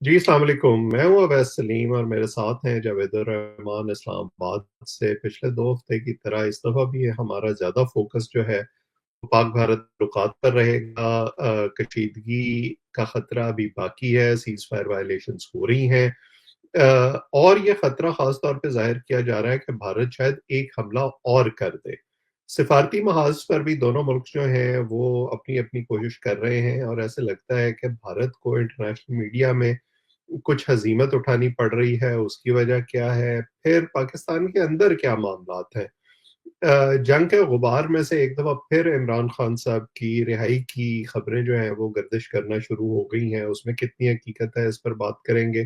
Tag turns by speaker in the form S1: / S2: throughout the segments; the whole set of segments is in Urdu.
S1: جی السلام علیکم، میں ہوں اویس سلیم اور میرے ساتھ ہیں جاوید الرحمان اسلام آباد سے۔ پچھلے 2 ہفتے کی طرح اس دفعہ بھی ہمارا زیادہ فوکس جو ہے وہ پاک بھارت تعلقات پر رہے گا۔ کشیدگی کا خطرہ ابھی باقی ہے، سیز فائر وائلیشنز ہو رہی ہیں، اور یہ خطرہ خاص طور پہ ظاہر کیا جا رہا ہے کہ بھارت شاید ایک حملہ اور کر دے۔ سفارتی محاذ پر بھی دونوں ملک جو ہیں وہ اپنی اپنی کوشش کر رہے ہیں، اور ایسے لگتا ہے کہ بھارت کو انٹرنیشنل میڈیا میں کچھ ہزیمت اٹھانی پڑ رہی ہے۔ اس کی وجہ کیا ہے؟ پھر پاکستان کے اندر کیا معاملات ہیں؟ جنگ کے غبار میں سے ایک دفعہ پھر عمران خان صاحب کی رہائی کی خبریں جو ہیں وہ گردش کرنا شروع ہو گئی ہیں۔ اس میں کتنی حقیقت ہے اس پر بات کریں گے،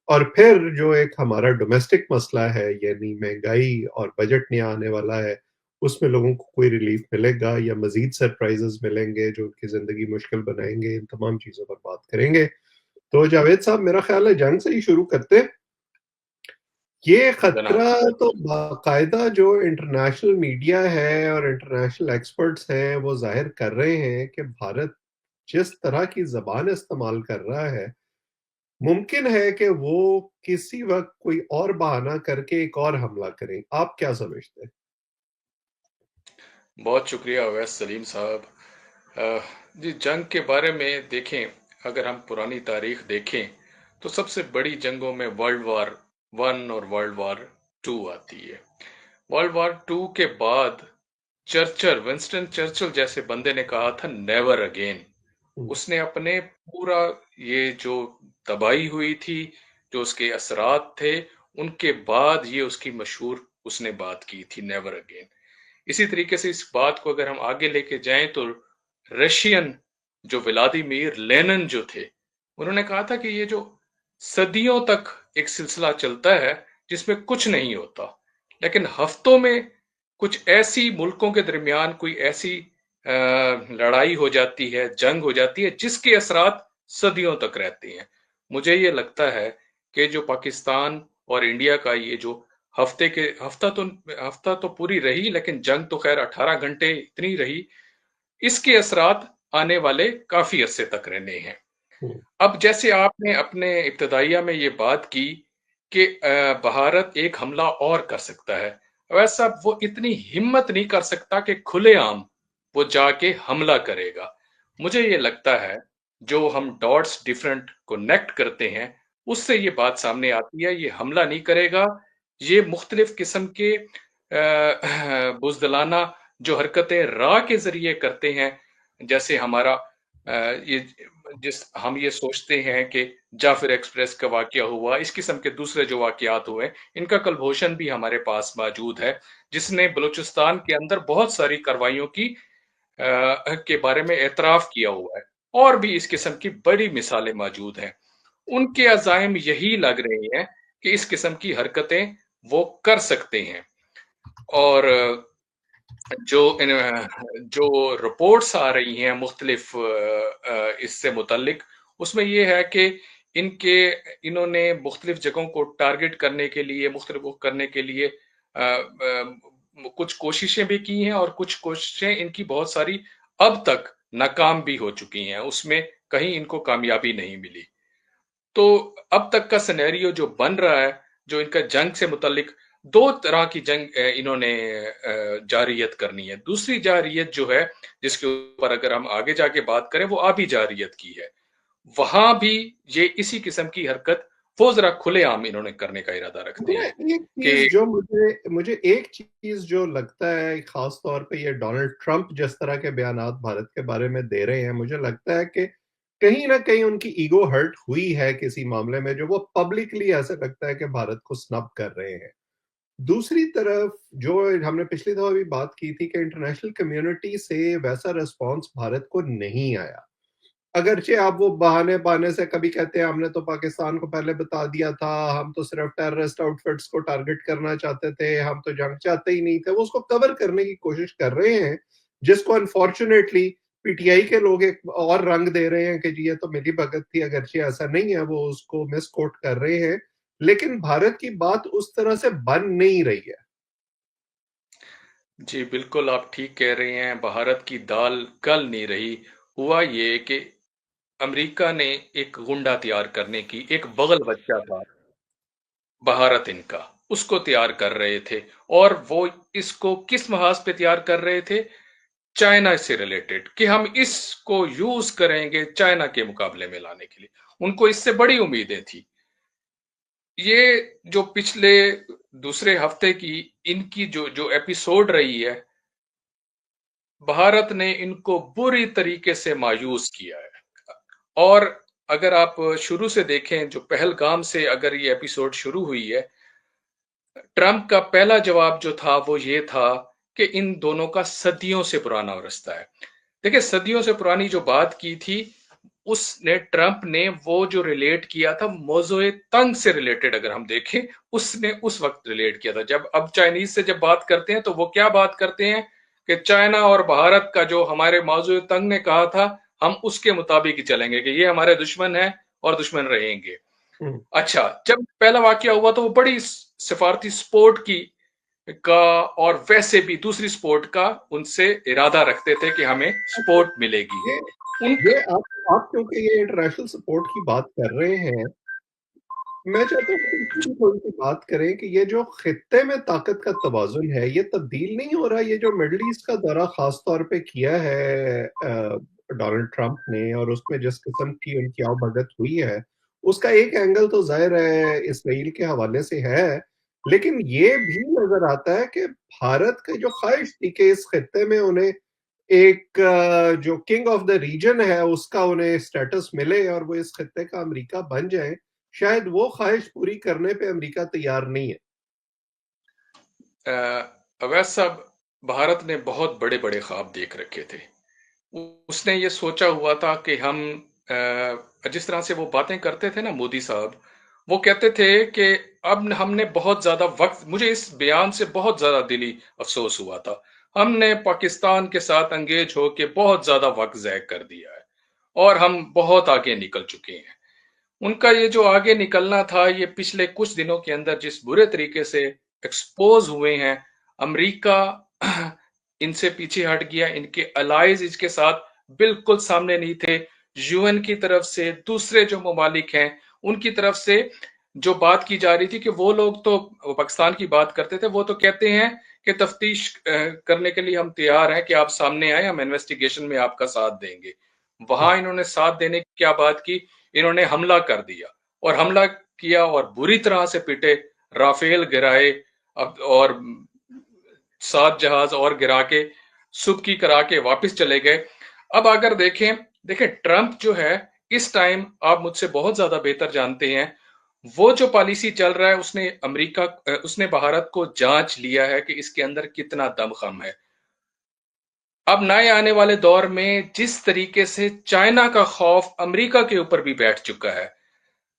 S1: اور پھر جو ایک ہمارا ڈومیسٹک مسئلہ ہے، یعنی مہنگائی اور بجٹ نیا آنے والا ہے، اس میں لوگوں کو کوئی ریلیف ملے گا یا مزید سرپرائزز ملیں گے جو ان کی زندگی مشکل بنائیں گے، ان تمام چیزوں پر بات کریں گے۔ تو جاوید صاحب، میرا خیال ہے جنگ سے ہی شروع کرتے ہیں۔ یہ
S2: جناب،
S1: خطرہ تو باقاعدہ جو انٹرنیشنل میڈیا ہے اور انٹرنیشنل ایکسپرٹس ہیں وہ ظاہر کر رہے ہیں کہ بھارت جس طرح کی زبان استعمال کر رہا ہے، ممکن ہے کہ وہ کسی وقت کوئی اور بہانہ کر کے ایک اور حملہ کریں۔ آپ کیا سمجھتے ہیں؟
S2: بہت شکریہ اویس سلیم صاحب۔ جی، جنگ کے بارے میں دیکھیں، اگر ہم پرانی تاریخ دیکھیں تو سب سے بڑی جنگوں میں ورلڈ وار 1 اور ورلڈ وار 2 آتی ہے۔ ورلڈ وار 2 کے بعد ونسٹن چرچل جیسے بندے نے کہا تھا نیور اگین۔ اس نے اپنے پورا یہ جو تباہی ہوئی تھی، جو اس کے اثرات تھے، ان کے بعد یہ اس کی مشہور اس نے بات کی تھی نیور اگین۔ اسی طریقے سے اس بات کو اگر ہم آگے لے کے جائیں تو رشین جو ولادیمیر لینن جو تھے، انہوں نے کہا تھا کہ یہ جو صدیوں تک ایک سلسلہ چلتا ہے جس میں کچھ نہیں ہوتا، لیکن ہفتوں میں کچھ ایسی ملکوں کے درمیان کوئی ایسی لڑائی ہو جاتی ہے، جنگ ہو جاتی ہے جس کے اثرات صدیوں تک رہتے ہیں۔ مجھے یہ لگتا ہے کہ جو پاکستان اور انڈیا کا یہ جو ہفتہ تو پوری رہی، لیکن جنگ تو خیر 18 گھنٹے اتنی رہی، اس کے اثرات آنے والے کافی عرصے تک رہنے ہیں۔ اب جیسے آپ نے اپنے ابتدائیہ میں یہ بات کی کہ بھارت ایک حملہ اور کر سکتا ہے، ویسا وہ اتنی ہمت نہیں کر سکتا کہ کھلے عام وہ جا کے حملہ کرے گا۔ مجھے یہ لگتا ہے جو ہم ڈاٹس ڈیفرنٹ کنیکٹ کرتے ہیں اس سے یہ بات سامنے آتی ہے، یہ حملہ نہیں کرے گا، یہ مختلف قسم کے بزدلانہ جو حرکتیں راہ کے ذریعے کرتے ہیں، جیسے ہمارا یہ ہم یہ سوچتے ہیں کہ جعفر ایکسپریس کا واقعہ ہوا، اس قسم کے دوسرے جو واقعات ہوئے، ان کا کلبھوشن بھی ہمارے پاس موجود ہے، جس نے بلوچستان کے اندر بہت ساری کارروائیوں کے بارے میں اعتراف کیا ہوا ہے، اور بھی اس قسم کی بڑی مثالیں موجود ہیں۔ ان کے عزائم یہی لگ رہے ہیں کہ اس قسم کی حرکتیں وہ کر سکتے ہیں۔ اور جو جو رپورٹس آ رہی ہیں مختلف اس سے متعلق، اس میں یہ ہے کہ انہوں نے مختلف جگہوں کو ٹارگٹ کرنے کے لیے، کچھ کوششیں بھی کی ہیں، اور کچھ کوششیں ان کی بہت ساری اب تک ناکام بھی ہو چکی ہیں، اس میں کہیں ان کو کامیابی نہیں ملی۔ تو اب تک کا سینیریو جو بن رہا ہے، جو ان کا جنگ سے متعلق، 2 طرح کی جنگ انہوں نے جارحیت کرنی ہے۔ دوسری جارحیت جو ہے، جس کے اوپر اگر ہم آگے جا کے بات کریں، وہ آبی جارحیت کی ہے۔ وہاں بھی یہ اسی قسم کی حرکت وہ ذرا کھلے عام انہوں نے کرنے کا ارادہ رکھتے ہیں
S1: ایک
S2: کہ
S1: چیز جو مجھے ایک چیز جو لگتا ہے، خاص طور پہ یہ ڈونلڈ ٹرمپ جس طرح کے بیانات بھارت کے بارے میں دے رہے ہیں، مجھے لگتا ہے کہ کہیں نہ کہیں ان کی ایگو ہرٹ ہوئی ہے کسی معاملے میں، جو وہ پبلکلی ایسا لگتا ہے کہ بھارت کو سنب کر رہے ہیں۔ دوسری طرف جو ہم نے پچھلی دفعہ بھی بات کی تھی کہ انٹرنیشنل کمیونٹی سے ویسا رسپانس بھارت کو نہیں آیا، اگرچہ آپ وہ بہانے بانے سے کبھی کہتے ہیں ہم نے تو پاکستان کو پہلے بتا دیا تھا، ہم تو صرف ٹیررسٹ آؤٹ فٹس کو ٹارگٹ کرنا چاہتے تھے، ہم تو جنگ چاہتے ہی نہیں تھے، وہ اس کو کور کرنے کی کوشش کر رہے ہیں، جس کو انفارچونیٹلی پی ٹی آئی کے لوگ ایک اور رنگ دے رہے ہیں کہ جی یہ تو ملی بھگت تھی، اگرچہ ایسا نہیں ہے، وہ اس کو مس کوٹ کر رہے ہیں، لیکن بھارت کی بات اس طرح سے بن نہیں رہی ہے۔
S2: جی بالکل آپ ٹھیک کہہ رہے ہیں، بھارت کی دال گل نہیں رہی۔ ہوا یہ کہ امریکہ نے ایک گنڈا تیار کرنے کی، ایک بغل بچہ تھا بھارت ان کا، اس کو تیار کر رہے تھے، اور وہ اس کو کس محاذ پہ تیار کر رہے تھے؟ چائنا سے ریلیٹڈ، کہ ہم اس کو یوز کریں گے چائنا کے مقابلے میں لانے کے لیے۔ ان کو اس سے بڑی امیدیں تھی۔ یہ جو پچھلے دوسرے ہفتے کی ان کی جو ایپیسوڈ رہی ہے، بھارت نے ان کو بری طریقے سے مایوس کیا ہے۔ اور اگر آپ شروع سے دیکھیں، جو پہلگام سے اگر یہ ایپیسوڈ شروع ہوئی ہے، ٹرمپ کا پہلا جواب جو تھا وہ یہ تھا کہ ان دونوں کا صدیوں سے پرانا رشتہ ہے۔ دیکھیں، صدیوں سے پرانی جو بات کی تھی، اس نے ٹرمپ نے وہ جو ریلیٹ کیا تھا موضوع تنگ سے ریلیٹڈ، اگر ہم دیکھیں اس نے اس وقت ریلیٹ کیا تھا۔ جب اب چائنیز سے جب بات کرتے ہیں تو وہ کیا بات کرتے ہیں کہ چائنا اور بھارت کا جو ہمارے موضوع تنگ نے کہا تھا، ہم اس کے مطابق ہی چلیں گے کہ یہ ہمارے دشمن ہیں اور دشمن رہیں گے۔ اچھا، جب پہلا واقعہ ہوا تو وہ بڑی سفارتی سپورٹ کی کا اور ویسے بھی دوسری سپورٹ کا ان سے ارادہ رکھتے تھے کہ ہمیں سپورٹ ملے گی۔
S1: یہ آپ کیونکہ یہ انٹرنیشنل سپورٹ کی بات کر رہے ہیں، میں چاہتا ہوں کہ تھوڑی سی بات کریں کہ یہ جو خطے میں طاقت کا توازن ہے، یہ تبدیل نہیں ہو رہا۔ یہ جو مڈل ایسٹ کا دورہ خاص طور پہ کیا ہے ڈونلڈ ٹرمپ نے، اور اس میں جس قسم کی ان کی آؤ بھگت ہوئی ہے، اس کا ایک اینگل تو ظاہر ہے اسرائیل کے حوالے سے ہے، لیکن یہ بھی نظر آتا ہے کہ بھارت کی جو خواہش تھی کہ اس خطے میں انہیں ایک جو کنگ آف دا ریجن ہے اس کا انہیں سٹیٹس ملے اور وہ اس خطے کا امریکہ بن جائیں، شاید وہ خواہش پوری کرنے پہ امریکہ تیار نہیں ہے۔
S2: اویس صاحب، بھارت نے بہت بڑے بڑے خواب دیکھ رکھے تھے۔ اس نے یہ سوچا ہوا تھا کہ ہم جس طرح سے وہ باتیں کرتے تھے نا مودی صاحب، وہ کہتے تھے کہ اب ہم نے بہت زیادہ وقت، مجھے اس بیان سے بہت زیادہ دلی افسوس ہوا تھا، ہم نے پاکستان کے ساتھ انگیج ہو کے بہت زیادہ وقت ضائع کر دیا ہے اور ہم بہت آگے نکل چکے ہیں۔ ان کا یہ جو آگے نکلنا تھا، یہ پچھلے کچھ دنوں کے اندر جس برے طریقے سے ایکسپوز ہوئے ہیں، امریکہ ان سے پیچھے ہٹ گیا، ان کے الائز اس کے ساتھ بالکل سامنے نہیں تھے۔ یو این کی طرف سے، دوسرے جو ممالک ہیں ان کی طرف سے جو بات کی جا رہی تھی کہ وہ لوگ تو پاکستان کی بات کرتے تھے، وہ تو کہتے ہیں کہ تفتیش کرنے کے لیے ہم تیار ہیں کہ آپ سامنے آئیں، ہم انویسٹیگیشن میں آپ کا ساتھ دیں گے۔ وہاں انہوں نے ساتھ دینے کی کیا بات کی؟ انہوں نے حملہ کر دیا، اور حملہ کیا اور بری طرح سے پٹے، رافیل گرائے اور 7 جہاز اور گرا کے سبکی کرا کے واپس چلے گئے۔ اب اگر دیکھیں ٹرمپ جو ہے اس ٹائم، آپ مجھ سے بہت زیادہ بہتر جانتے ہیں، وہ جو پالیسی چل رہا ہے، اس نے بھارت کو جانچ لیا ہے کہ اس کے اندر کتنا دم خم ہے۔ اب نئے آنے والے دور میں جس طریقے سے چائنا کا خوف امریکہ کے اوپر بھی بیٹھ چکا ہے،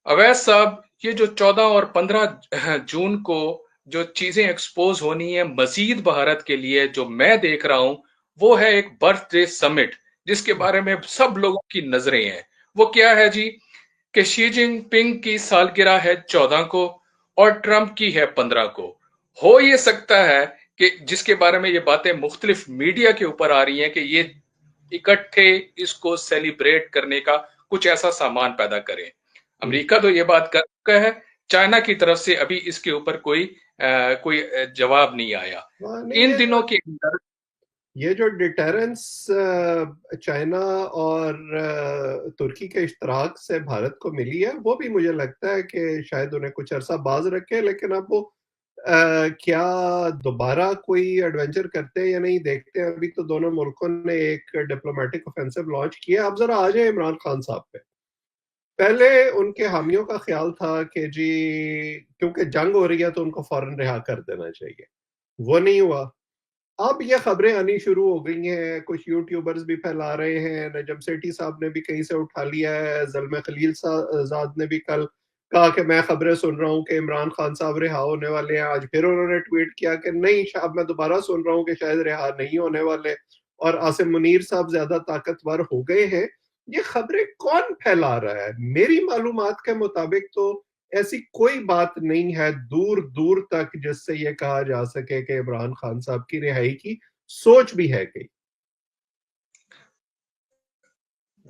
S2: اویس صاحب، یہ جو 14 اور 15 جون کو جو چیزیں ایکسپوز ہونی ہے مزید بھارت کے لیے، جو میں دیکھ رہا ہوں، وہ ہے ایک برتھ ڈے سمٹ، جس کے بارے میں سب لوگوں کی نظریں ہیں۔ وہ کیا ہے جی؟ کہ شی جن پنگ کی سالگرہ ہے 14 کو اور ٹرمپ کی ہے 15 کو۔ ہو یہ سکتا ہے کہ جس کے بارے میں یہ باتیں مختلف میڈیا کے اوپر آ رہی ہیں کہ یہ اکٹھے اس کو سیلیبریٹ کرنے کا کچھ ایسا سامان پیدا کریں۔ امریکہ تو یہ بات کر چکا ہے، چائنا کی طرف سے ابھی اس کے اوپر کوئی جواب نہیں آیا۔ ان دنوں کے اندر
S1: یہ جو ڈیٹرنس چائنا اور ترکی کے اشتراک سے بھارت کو ملی ہے، وہ بھی مجھے لگتا ہے کہ شاید انہیں کچھ عرصہ باز رکھے، لیکن اب وہ کیا دوبارہ کوئی ایڈونچر کرتے ہیں یا نہیں دیکھتے ہیں۔ ابھی تو دونوں ملکوں نے ایک ڈپلومیٹک آفینسو لانچ کیا۔ اب ذرا آ جائیں عمران خان صاحب پہ۔ پہلے ان کے حامیوں کا خیال تھا کہ جی کیونکہ جنگ ہو رہی ہے تو ان کو فوراً رہا کر دینا چاہیے، وہ نہیں ہوا۔ اب یہ خبریں آنی شروع ہو گئی ہیں، کچھ یوٹیوبرز بھی پھیلا رہے ہیں، نجم سیٹھی صاحب نے بھی کہیں سے اٹھا لیا ہے، زلمے خلیل زاد نے بھی کل کہا کہ میں خبریں سن رہا ہوں کہ عمران خان صاحب رہا ہونے والے ہیں۔ آج پھر انہوں نے ٹویٹ کیا کہ نہیں، اب میں دوبارہ سن رہا ہوں کہ شاید رہا نہیں ہونے والے، اور عاصم منیر صاحب زیادہ طاقتور ہو گئے ہیں۔ یہ خبریں کون پھیلا رہا ہے؟ میری معلومات کے مطابق تو ایسی کوئی بات نہیں ہے دور دور تک جس سے یہ کہا جا سکے کہ عمران خان صاحب کی رہائی کی سوچ بھی ہے کہیں۔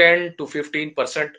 S2: 10 to 15%